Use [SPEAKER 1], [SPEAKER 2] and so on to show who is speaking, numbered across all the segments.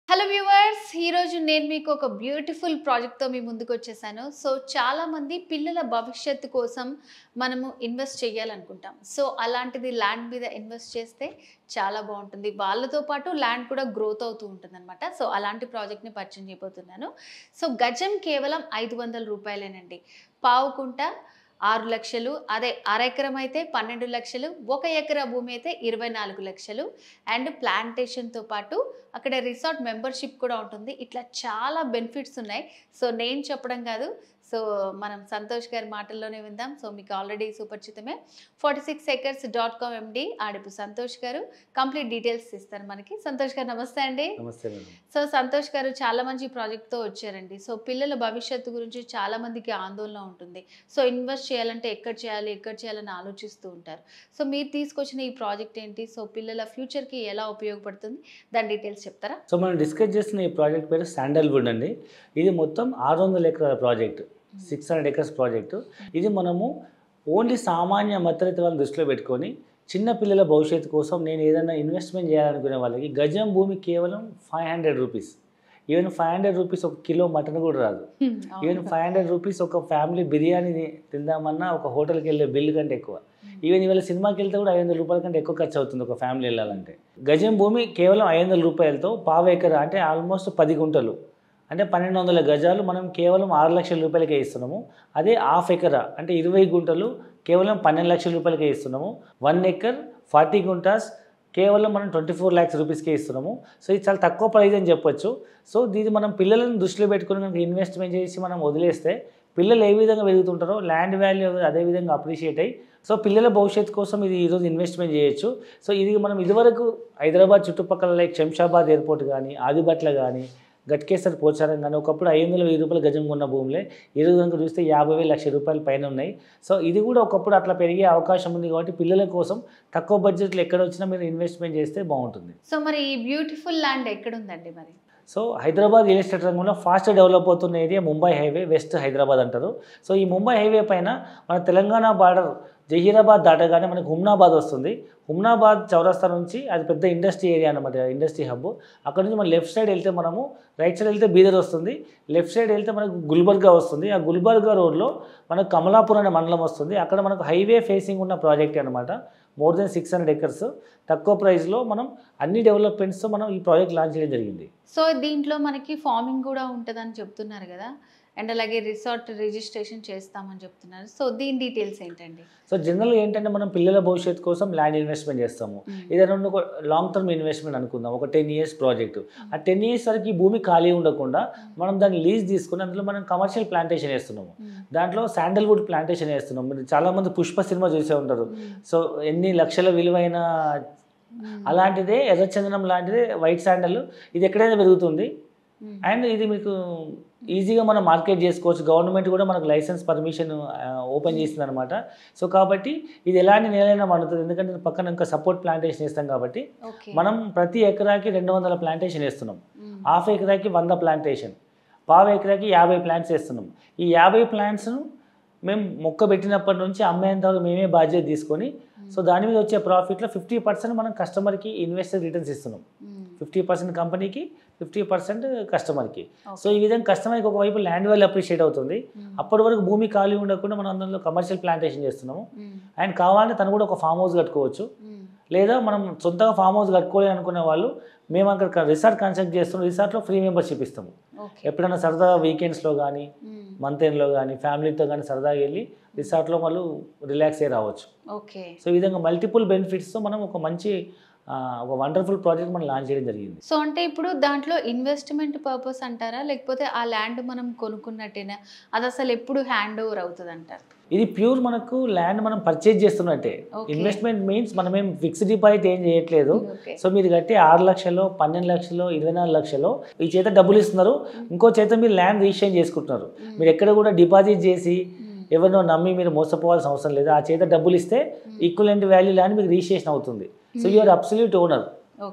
[SPEAKER 1] Hello viewers, ఈరోజు నేను మీకు ఒక బ్యూటిఫుల్ ప్రాజెక్ట్తో మీ ముందుకు వచ్చేసాను. సో చాలామంది పిల్లల భవిష్యత్తు కోసం మనము ఇన్వెస్ట్ చేయాలనుకుంటాం. సో అలాంటిది ల్యాండ్ మీద ఇన్వెస్ట్ చేస్తే చాలా బాగుంటుంది. వాళ్ళతో పాటు ల్యాండ్ కూడా గ్రోత్ అవుతూ ఉంటుందన్నమాట. సో అలాంటి ప్రాజెక్ట్ని పరిచయం చేయబోతున్నాను. సో గజం కేవలం 500 రూపాయలేనండి. పావుకుంట 6 లక్షలు, అదే అరెకరం అయితే 12 లక్షలు, 1 ఎకరా భూమి అయితే 24 లక్షలు. అండ్ ప్లాంటేషన్తో పాటు అక్కడ రిసార్ట్ మెంబర్షిప్ కూడా ఉంటుంది. ఇట్లా చాలా బెనిఫిట్స్ ఉన్నాయి. సో నేను చెప్పడం కాదు, సో మనం సంతోష్ గారి మాటల్లోనే విందాం. సో మీకు ఆల్రెడీ సుపరిచితమే 46acres.com ఎండి ఆడిపు సంతోష్ గారు కంప్లీట్ డీటెయిల్స్ ఇస్తారు మనకి. సంతోష్ గారు నమస్తే అండి.
[SPEAKER 2] నమస్తే.
[SPEAKER 1] సో సంతోష్ గారు చాలా మంచి ప్రాజెక్ట్తో వచ్చారండి. సో పిల్లల భవిష్యత్తు గురించి చాలా మందికి ఆందోళన ఉంటుంది. సో ఇన్వెస్ట్ చేయాలంటే ఎక్కడ చేయాలని ఆలోచిస్తూ ఉంటారు. సో మీరు తీసుకొచ్చిన ఈ ప్రాజెక్ట్ ఏంటి? సో పిల్లల ఫ్యూచర్కి ఎలా ఉపయోగపడుతుంది, దాని డీటెయిల్స్ చెప్తారా?
[SPEAKER 2] సో మనం డిస్కస్ చేస్తున్న ఈ ప్రాజెక్ట్ పేరు శాండల్వుడ్ అండి. ఇది మొత్తం 600 ఎకరాల ప్రాజెక్ట్, 600 acres ప్రాజెక్టు. ఇది మనము ఓన్లీ సామాన్య మధ్యతరగతి వాళ్ళని దృష్టిలో పెట్టుకొని చిన్న పిల్లల భవిష్యత్తు కోసం నేను ఏదైనా ఇన్వెస్ట్మెంట్ చేయాలనుకునే వాళ్ళకి గజం భూమి కేవలం 500 రూపీస్. ఈవెన్ 500 రూపీస్ ఒక కిలో మటన్ కూడా రాదు. ఈవెన్ 500 రూపీస్ ఒక ఫ్యామిలీ బిర్యానీ తిందామన్నా ఒక హోటల్కి వెళ్ళే బిల్లు కంటే ఎక్కువ. ఈవెన్ ఇవాళ సినిమాకి వెళ్తే కూడా 500 రూపాయల కంటే ఎక్కువ ఖర్చు అవుతుంది ఒక ఫ్యామిలీ వెళ్ళాలంటే. గజం భూమి కేవలం 500 రూపాయలతో పావు ఎకరా అంటే ఆల్మోస్ట్ 10 గుంటలు అంటే 1200 గజాలు మనం కేవలం 6 లక్షల రూపాయలకే ఇస్తున్నాము. అదే హాఫ్ ఎకరా అంటే 20 గుంటలు కేవలం 12 లక్షల రూపాయలకే ఇస్తున్నాము. 1 ఎకర్ 40 గుంటాస్ కేవలం మనం 24 lakhs రూపీస్కే ఇస్తున్నాము. సో ఇది చాలా తక్కువ ప్రైజ్ అని చెప్పొచ్చు. సో దీన్ని మనం పిల్లలను దృష్టిలో పెట్టుకుని కనుక ఇన్వెస్ట్మెంట్ చేసి మనం వదిలేస్తే పిల్లలు ఏ విధంగా పెరుగుతుంటారో ల్యాండ్ వాల్యూ అదే విధంగా అప్రిషియేట్ అయ్యి సో పిల్లల భవిష్యత్తు కోసం ఇది ఈరోజు ఇన్వెస్ట్మెంట్ చేయొచ్చు. సో ఇది మనం ఇదివరకు హైదరాబాద్ చుట్టుపక్కల లైక్ శంషాబాద్ ఎయిర్పోర్ట్ కానీ, ఆదిబట్ల కానీ, గట్కేసర్ పోచారం కానీ ఒకప్పుడు 500,000 రూపాయల గజం ఉన్న భూములే ఈరోజు కనుక చూస్తే 50,000 లక్షల రూపాయల పైన ఉన్నాయి. సో ఇది కూడా ఒకప్పుడు అట్లా పెరిగే అవకాశం ఉంది కాబట్టి పిల్లల కోసం తక్కువ బడ్జెట్లో ఎక్కడ వచ్చినా మీరు ఇన్వెస్ట్మెంట్ చేస్తే బాగుంటుంది.
[SPEAKER 1] సో మరి ఈ బ్యూటిఫుల్ ల్యాండ్ ఎక్కడుందండి మరి?
[SPEAKER 2] సో హైదరాబాద్ రియల్ ఎస్టేట్ రంగంలో ఫాస్ట్ డెవలప్ అవుతున్న area Mumbai highway, west Hyderabad అంటారు. సో ఈ ముంబై హైవే పైన మన తెలంగాణ బార్డర్ జహీరాబాద్ దాటగానే మనకు హుమ్నాబాద్ వస్తుంది. హుమ్నాబాద్ చౌరస్తా నుంచి అది పెద్ద ఇండస్ట్రీ ఏరియా అనమాట, ఇండస్ట్రీ హబ్. అక్కడ నుంచి మనం లెఫ్ట్ సైడ్ వెళ్తే మనము, రైట్ సైడ్ వెళ్తే బీదర్ వస్తుంది, లెఫ్ట్ సైడ్ వెళ్తే మనకు గుల్బర్గా వస్తుంది. ఆ గుల్బర్గా రోడ్లో మనకు కమలాపూర్ అనే మండలం వస్తుంది. అక్కడ మనకు హైవే ఫేసింగ్ ఉన్న ప్రాజెక్ట్ అనమాట. మోర్ దెన్ 600 acres తక్కువ ప్రైస్లో మనం అన్ని డెవలప్మెంట్స్తో మనం ఈ ప్రాజెక్ట్ లాంచ్ చేయడం జరిగింది.
[SPEAKER 1] సో దీంట్లో మనకి ఫార్మింగ్ కూడా ఉంటుందని చెప్తున్నారు కదా, అండ్ అలాగే రిసార్ట్ రిజిస్ట్రేషన్ చేస్తామని చెప్తున్నారు. సో దీని డీటెయిల్స్ ఏంటండి?
[SPEAKER 2] సో జనరల్గా ఏంటంటే మనం పిల్లల భవిష్యత్తు కోసం ల్యాండ్ ఇన్వెస్ట్మెంట్ చేస్తాము. ఏదైనా ఒక లాంగ్ టర్మ్ ఇన్వెస్ట్మెంట్ అనుకుందాం, ఒక 10 years ప్రాజెక్టు. ఆ 10 years వరకు ఈ భూమి ఖాళీ ఉండకుండా మనం దాన్ని లీజ్ తీసుకుని అందులో మనం కమర్షియల్ ప్లాంటేషన్ వేస్తున్నాము. దాంట్లో శాండల్వుడ్ ప్లాంటేషన్ వేస్తున్నాం. మీరు చాలామంది పుష్ప సినిమా చూసే ఉంటారు. సో ఎన్ని లక్షల విలువైన అలాంటిదే ఎర్రచందనం లాంటిదే వైట్ శాండల్. ఇది ఎక్కడైనా పెరుగుతుంది అండ్ ఇది మీకు ఈజీగా మనం మార్కెట్ చేసుకోవచ్చు. గవర్నమెంట్ కూడా మనకు లైసెన్స్ పర్మిషన్ ఓపెన్ చేసింది అనమాట. సో కాబట్టి ఇది ఎలాంటి నేలైనా పండుతుంది, ఎందుకంటే పక్కన ఇంకా సపోర్ట్ ప్లాంటేషన్ వేస్తాం కాబట్టి మనం ప్రతి ఎకరాకి 200 ప్లాంటేషన్ వేస్తున్నాం. హాఫ్ ఎకరాకి 100 ప్లాంటేషన్, పావు ఎకరాకి 50 ప్లాంట్స్ వేస్తున్నాం. ఈ 50 ప్లాంట్స్ను మేము మొక్క పెట్టినప్పటి నుంచి అమ్మేంత వరకు మేమే బాధ్యత తీసుకొని సో దాని మీద వచ్చే ప్రాఫిట్లో 50% మనం కస్టమర్కి ఇన్వెస్టర్ రిటర్న్స్ ఇస్తున్నాం. 50% కంపెనీకి, 50% కస్టమర్కి. సో ఈ విధంగా కస్టమర్కి ఒకవైపు ల్యాండ్ వాల్యూ అప్రిషియేట్ అవుతుంది. అప్పటి వరకు భూమి ఖాళీ ఉండకుండా మనం అందులో కమర్షియల్ ప్లాంటేషన్ చేస్తున్నాము. అండ్ కావాలంటే తను కూడా ఒక ఫామ్ హౌస్ కట్టుకోవచ్చు, లేదా మనం సొంతగా ఫామ్ హౌస్ కట్టుకోవాలి అనుకునే వాళ్ళు మేము అక్కడ రిసార్ట్ కన్స్ట్రక్ట్ చేస్తున్నాం. రిసార్ట్లో ఫ్రీ మెంబర్షిప్ ఇస్తాము. ఎప్పుడైనా సరదాగా వీకెండ్స్లో కానీ, మంత్ ఎండ్లో కానీ, ఫ్యామిలీతో కానీ సరదాగా వెళ్ళి రిసార్ట్లో వాళ్ళు రిలాక్స్ అయ్యి రావచ్చు. సో ఈ విధంగా మల్టిపుల్ బెనిఫిట్స్తో మనం ఒక మంచి ఒక వండర్ఫుల్ ప్రాజెక్ట్ మనం లాంచ్ చేయడం జరిగింది.
[SPEAKER 1] సో అంటే ఇప్పుడు దాంట్లో ఇన్వెస్ట్మెంట్ పర్పస్ అంటారా, లేకపోతే ఆ ల్యాండ్ మనం కొనుక్కున్నట్టేనా? అది అసలు ఎప్పుడు హ్యాండ్ ఓవర్ అవుతుంది అంటారు?
[SPEAKER 2] ఇది ప్యూర్ మనకు ల్యాండ్ మనం పర్చేజ్ చేస్తున్నట్టే. ఇన్వెస్ట్మెంట్ మీన్స్ మనం ఏం ఫిక్స్డ్ డిపాజిట్ ఏం చేయట్లేదు. సో మీరు కట్టి 6 లక్షలు, 12 లక్షలు, 24 లక్షలు ఈ చేత డబ్బులు ఇస్తున్నారు, ఇంకో చేత మీరు ల్యాండ్ రిజిస్ట్రేషన్ చేసుకుంటున్నారు. మీరు ఎక్కడ కూడా డిపాజిట్ చేసి ఎవరినో నమ్మి మీరు మోసపోవాల్సిన అవసరం లేదు. ఆ చేత డబ్బులు ఇస్తే ఈక్వలెంట్ వాల్యూ ల్యాండ్ మీకు రిజిస్ట్రేషన్ అవుతుంది. So you're absolute owner.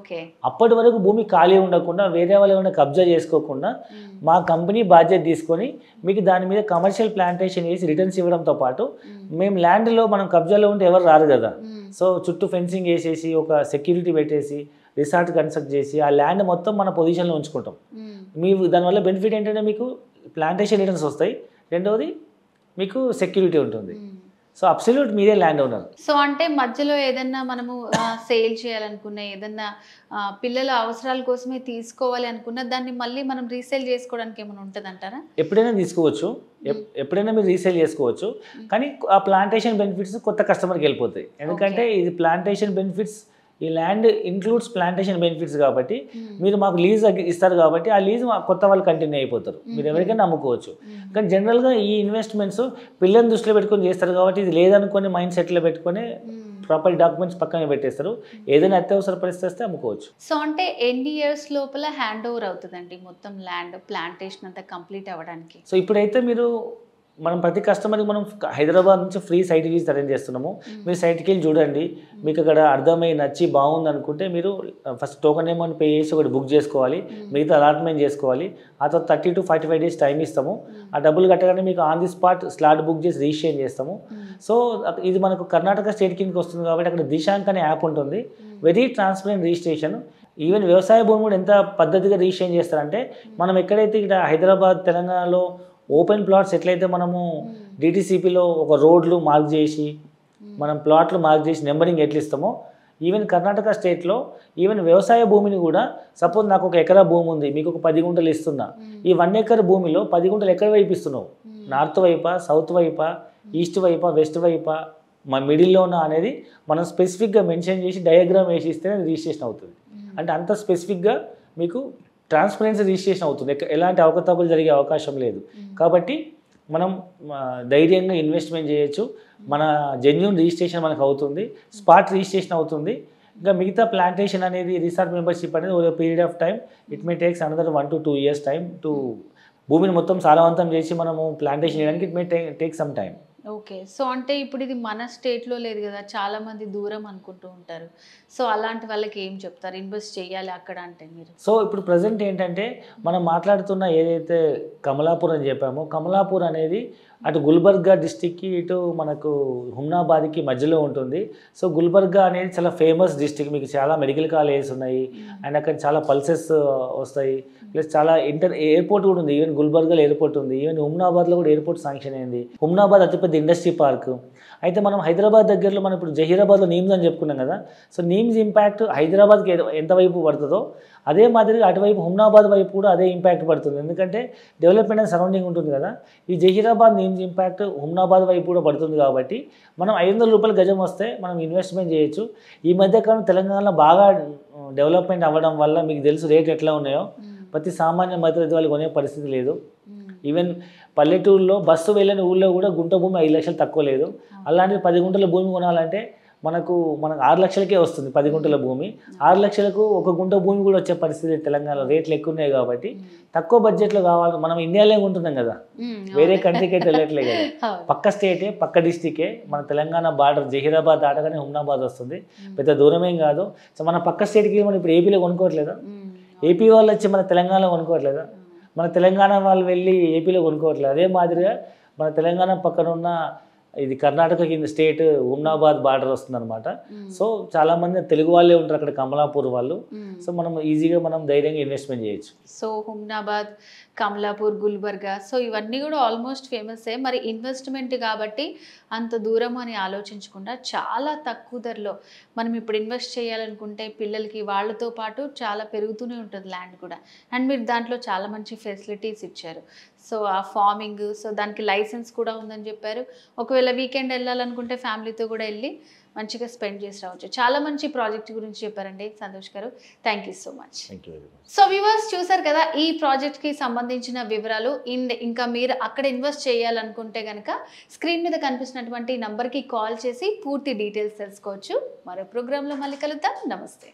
[SPEAKER 2] అప్పటి వరకు భూమి ఖాళీ ఉండకుండా వేరే వాళ్ళు ఏమైనా కబ్జా చేసుకోకుండా మా కంపెనీ బాధ్యత తీసుకొని మీకు దాని మీద కమర్షియల్ ప్లాంటేషన్ వేసి రిటర్న్స్ ఇవ్వడంతో పాటు మేము ల్యాండ్లో మనం కబ్జాలో ఉంటే ఎవరు రారు కదా. సో చుట్టూ ఫెన్సింగ్ వేసేసి ఒక సెక్యూరిటీ పెట్టేసి రిసార్ట్ కన్స్ట్రక్ట్ చేసి ఆ ల్యాండ్ మొత్తం మన పొజిషన్లో ఉంచుకుంటాం. దానివల్ల బెనిఫిట్ ఏంటంటే మీకు ప్లాంటేషన్ రిటర్న్స్ వస్తాయి, రెండవది మీకు సెక్యూరిటీ ఉంటుంది. సో అబ్సల్యూట్ మీరే ల్యాండ్ ఓనర్.
[SPEAKER 1] సో అంటే మధ్యలో ఏదన్నా మనము సేల్ చేయాలనుకున్నా, ఏదన్నా పిల్లల అవసరాల కోసమే తీసుకోవాలి అనుకున్నా దాన్ని మళ్ళీ మనం రీసేల్ చేసుకోవడానికి ఏమైనా ఉంటుంది అంటారా?
[SPEAKER 2] ఎప్పుడైనా తీసుకోవచ్చు, ఎప్పుడైనా మీరు రీసేల్ చేసుకోవచ్చు. కానీ ఆ ప్లాంటేషన్ బెనిఫిట్స్ కొత్త కస్టమర్కి వెళ్ళిపోతాయి. ఎందుకంటే ఇది ప్లాంటేషన్ బెనిఫిట్స్, ఈ ల్యాండ్ ఇంక్లూడ్స్ ప్లాంటేషన్ బెనిఫిట్స్ కాబట్టి మీరు మాకు లీజ్ ఇస్తారు కాబట్టి ఆ లీజ్ కొత్త వాళ్ళు కంటిన్యూ అయిపోతారు, మీరు ఎవరికైనా అమ్ముకోవచ్చు. కానీ జనరల్గా ఈ ఇన్వెస్ట్మెంట్స్ పిల్లల్ని దృష్టిలో పెట్టుకొని చేస్తారు కాబట్టి ఇది లేదనుకొని మైండ్ సెట్లో పెట్టుకొని ప్రాపర్ డాక్యుమెంట్స్ పక్కన పెట్టేస్తారు. ఏదైనా అత్యవసర పరిస్థితి వస్తే అమ్ముకోవచ్చు.
[SPEAKER 1] సో అంటే ఎన్ని ఇయర్స్ లోపల హ్యాండ్ ఓవర్ అవుతుందండి మొత్తం ల్యాండ్ ప్లాంటేషన్ అంతా కంప్లీట్ అవ్వడానికి?
[SPEAKER 2] సో ఇప్పుడైతే మనం ప్రతి కస్టమర్కి మనం హైదరాబాద్ నుంచి ఫ్రీ సైట్ విజిట్ అరేంజ్ చేస్తున్నాము. మీరు సైట్కి వెళ్ళి చూడండి, మీకు అక్కడ అర్థమై నచ్చి బాగుంది అనుకుంటే మీరు ఫస్ట్ టోకెన్ అమౌంట్ పే చేసి ఒకటి బుక్ చేసుకోవాలి, మిగతా అలాట్మెంట్ చేసుకోవాలి. ఆ తర్వాత 30 to 45 days టైం ఇస్తాము. ఆ డబ్బులు కట్టగానే మీకు on the spot slot book చేసి రిజిస్ట్రేషన్ చేస్తాము. సో ఇది మనకు కర్ణాటక స్టేట్ కిందకి వస్తుంది కాబట్టి అక్కడ దిశాంక్ అనే యాప్ ఉంటుంది, వెరీ ట్రాన్స్పరెంట్ రిజిస్ట్రేషన్. ఈవెన్ వ్యవసాయ భూమి కూడా ఎంత పద్ధతిగా రిజిస్ట్రేషన్ చేస్తారంటే మనం ఎక్కడైతే ఇక్కడ హైదరాబాద్ తెలంగాణలో ఓపెన్ ప్లాట్స్ ఎట్లయితే మనము డిటిసిపిలో ఒక రోడ్లు మార్క్ చేసి మనం ప్లాట్లు మార్క్ చేసి నెంబరింగ్ ఎట్లా ఇస్తామో, ఈవెన్ కర్ణాటక స్టేట్లో ఈవెన్ వ్యవసాయ భూమిని కూడా సపోజ్ నాకు 1 ఎకరా భూమి ఉంది, మీకు ఒక 10 గుంటలు ఇస్తున్నా, ఈ 1 ఎకర్ భూమిలో 10 గుంటలు ఎక్కడ వైపు ఇస్తున్నావు, నార్త్ వైపా, సౌత్ వైపా, ఈస్ట్ వైపా, వెస్ట్ వైపా, మా మిడిల్లోనా అనేది మనం స్పెసిఫిక్గా మెన్షన్ చేసి డయాగ్రామ్ వేసి ఇస్తేనే రిజిస్ట్రేషన్ అవుతుంది. అంటే అంత స్పెసిఫిక్గా మీకు ట్రాన్స్పరెన్సీ రిజిస్ట్రేషన్ అవుతుంది, ఎలాంటి అవకతవకలు జరిగే అవకాశం లేదు. కాబట్టి మనం ధైర్యంగా ఇన్వెస్ట్మెంట్ చేయొచ్చు, మన జెన్యూన్ రిజిస్ట్రేషన్ మనకు అవుతుంది, స్పాట్ రిజిస్ట్రేషన్ అవుతుంది. ఇంకా మిగతా ప్లాంటేషన్ అనేది రిసార్ట్ మెంబర్షిప్ అనేది ఒక period of time, it may takes another 1 to 2 years time to భూమిని మొత్తం సారవంతం చేసి మనము ప్లాంటేషన్ చేయడానికి it may take some time.
[SPEAKER 1] Okay. So అంటే ఇప్పుడు ఇది మన స్టేట్లో లేదు కదా, చాలా మంది దూరం అనుకుంటూ ఉంటారు. సో అలాంటి వాళ్ళకి ఏం చెప్తారు, ఇన్వెస్ట్ చేయాలి అక్కడ అంటే మీరు?
[SPEAKER 2] సో ఇప్పుడు ప్రజెంట్ ఏంటంటే మనం మాట్లాడుతున్న ఏదైతే కమలాపూర్ అని చెప్పామో, కమలాపూర్ అనేది అటు గుల్బర్గా డిస్టిక్కి ఇటు మనకు హుమ్నాబాద్కి మధ్యలో ఉంటుంది. సో గుల్బర్గా అనేది చాలా ఫేమస్ డిస్టిక్, మీకు చాలా మెడికల్ కాలేజెస్ ఉన్నాయి అండ్ అక్కడ చాలా పల్సెస్ వస్తాయి, ప్లస్ చాలా ఎయిర్పోర్ట్ కూడా ఉంది. ఈవెన్ గుల్బర్గాలో ఎయిర్పోర్ట్ ఉంది, ఈవెన్ హుమ్నాబాద్లో కూడా ఎయిర్పోర్ట్ శాంక్షన్ అయింది. హుమ్నాబాద్ అతిపెద్ద ఇండస్ట్రీ పార్క్. అయితే మనం హైదరాబాద్ దగ్గరలో మనం ఇప్పుడు జహీరాబాద్లో నీమ్స్ అని చెప్పుకున్నాం కదా, సో నీమ్స్ ఇంపాక్ట్ హైదరాబాద్కి ఎంత వైపు పడుతుందో అదే మాదిరిగా అటువైపు హుమ్నాబాద్ వైపు కూడా అదే ఇంపాక్ట్ పడుతుంది. ఎందుకంటే డెవలప్మెంట్ అండ్ సరౌండింగ్ ఉంటుంది కదా, ఈ జహీరాబాద్ నీమ్స్ ఇంపాక్ట్ హుమ్నాబాద్ వైపు కూడా పడుతుంది. కాబట్టి మనం 500 రూపాయల గజం వస్తే మనం ఇన్వెస్ట్మెంట్ చేయొచ్చు. ఈ మధ్యకాలం తెలంగాణలో బాగా డెవలప్మెంట్ అవ్వడం వల్ల మీకు తెలుసు రేట్లు ఎట్లా ఉన్నాయో, ప్రతి సామాన్య మధ్యతరగతి వాళ్ళు కొనే పరిస్థితి లేదు. ఈవెన్ పల్లెటూరులో బస్సు వెళ్ళని ఊళ్ళో కూడా గుంట భూమి 5 లక్షలు తక్కువ లేదు. అలాంటిది 10 గుంటల భూమి కొనాలంటే మనకు 6 లక్షలకే వస్తుంది 10 గుంటల భూమి. 6 లక్షలకు 1 గుంట భూమి కూడా వచ్చే పరిస్థితి తెలంగాణలో, రేట్లు ఎక్కువ ఉన్నాయి. కాబట్టి తక్కువ బడ్జెట్లో కావాలి, మనం ఇండియాలో ఉంటున్నాం కదా, వేరే కంట్రీకి అయితే వెళ్ళట్లే కదా, పక్క స్టేటే పక్క డిస్టికే, మన తెలంగాణ బార్డర్ జహీరాబాద్ దాటగానే హుమ్నాబాద్ వస్తుంది, పెద్ద దూరమేం కాదు. సో మన పక్క స్టేట్కి మనం ఇప్పుడు ఏపీలో కొనుక్కోవట్లేదా, ఏపీ వాళ్ళు వచ్చి మన తెలంగాణలో కొనుక్కోవట్లేదా, మన తెలంగాణ వాళ్ళు వెళ్ళి ఏపీలో కొనుక్కోవట్లేదు. అదే మాదిరిగా మన తెలంగాణ పక్కన ఉన్న ఇది కర్ణాటక కింద స్టేట్ హుమ్నాబాద్ బార్డర్ వస్తుంది అనమాట. సో చాలా మంది తెలుగు వాళ్ళే ఉంటారు అక్కడ, కమలాపూర్ వాళ్ళు. సో మనం ఈజీగా మనం ధైర్యంగా ఇన్వెస్ట్మెంట్ చేయొచ్చు.
[SPEAKER 1] సో హుమ్నాబాద్, కమలాపూర్, గుల్బర్గా, సో ఇవన్నీ కూడా ఆల్మోస్ట్ ఫేమసే. మరి ఇన్వెస్ట్మెంట్ కాబట్టి అంత దూరం అని ఆలోచించకుండా చాలా తక్కువ ధరలో మనం ఇప్పుడు ఇన్వెస్ట్ చేయాలనుకుంటే పిల్లలకి వాళ్ళతో పాటు చాలా పెరుగుతూనే ఉంటుంది ల్యాండ్ కూడా. అండ్ మీరు దాంట్లో చాలా మంచి ఫెసిలిటీస్ ఇచ్చారు. సో ఆ ఫార్మింగ్, సో దానికి లైసెన్స్ కూడా ఉందని చెప్పారు. ఒకవేళ వీకెండ్ వెళ్ళాలనుకుంటే ఫ్యామిలీతో కూడా వెళ్ళి మంచిగా స్పెండ్ చేసి రావచ్చు. చాలా మంచి ప్రాజెక్ట్ గురించి చెప్పారండి సంతోష్ గారు. Thank you so much. So viewers చూసారు కదా ఈ ప్రాజెక్ట్కి సంబంధించిన వివరాలు. ఇంకా మీరు అక్కడ ఇన్వెస్ట్ చేయాలనుకుంటే కనుక స్క్రీన్ మీద కనిపిస్తున్నటువంటి నంబర్కి కాల్ చేసి పూర్తి డీటెయిల్స్ తెలుసుకోవచ్చు. మరో ప్రోగ్రాంలో మళ్ళీ కలుద్దాం. నమస్తే.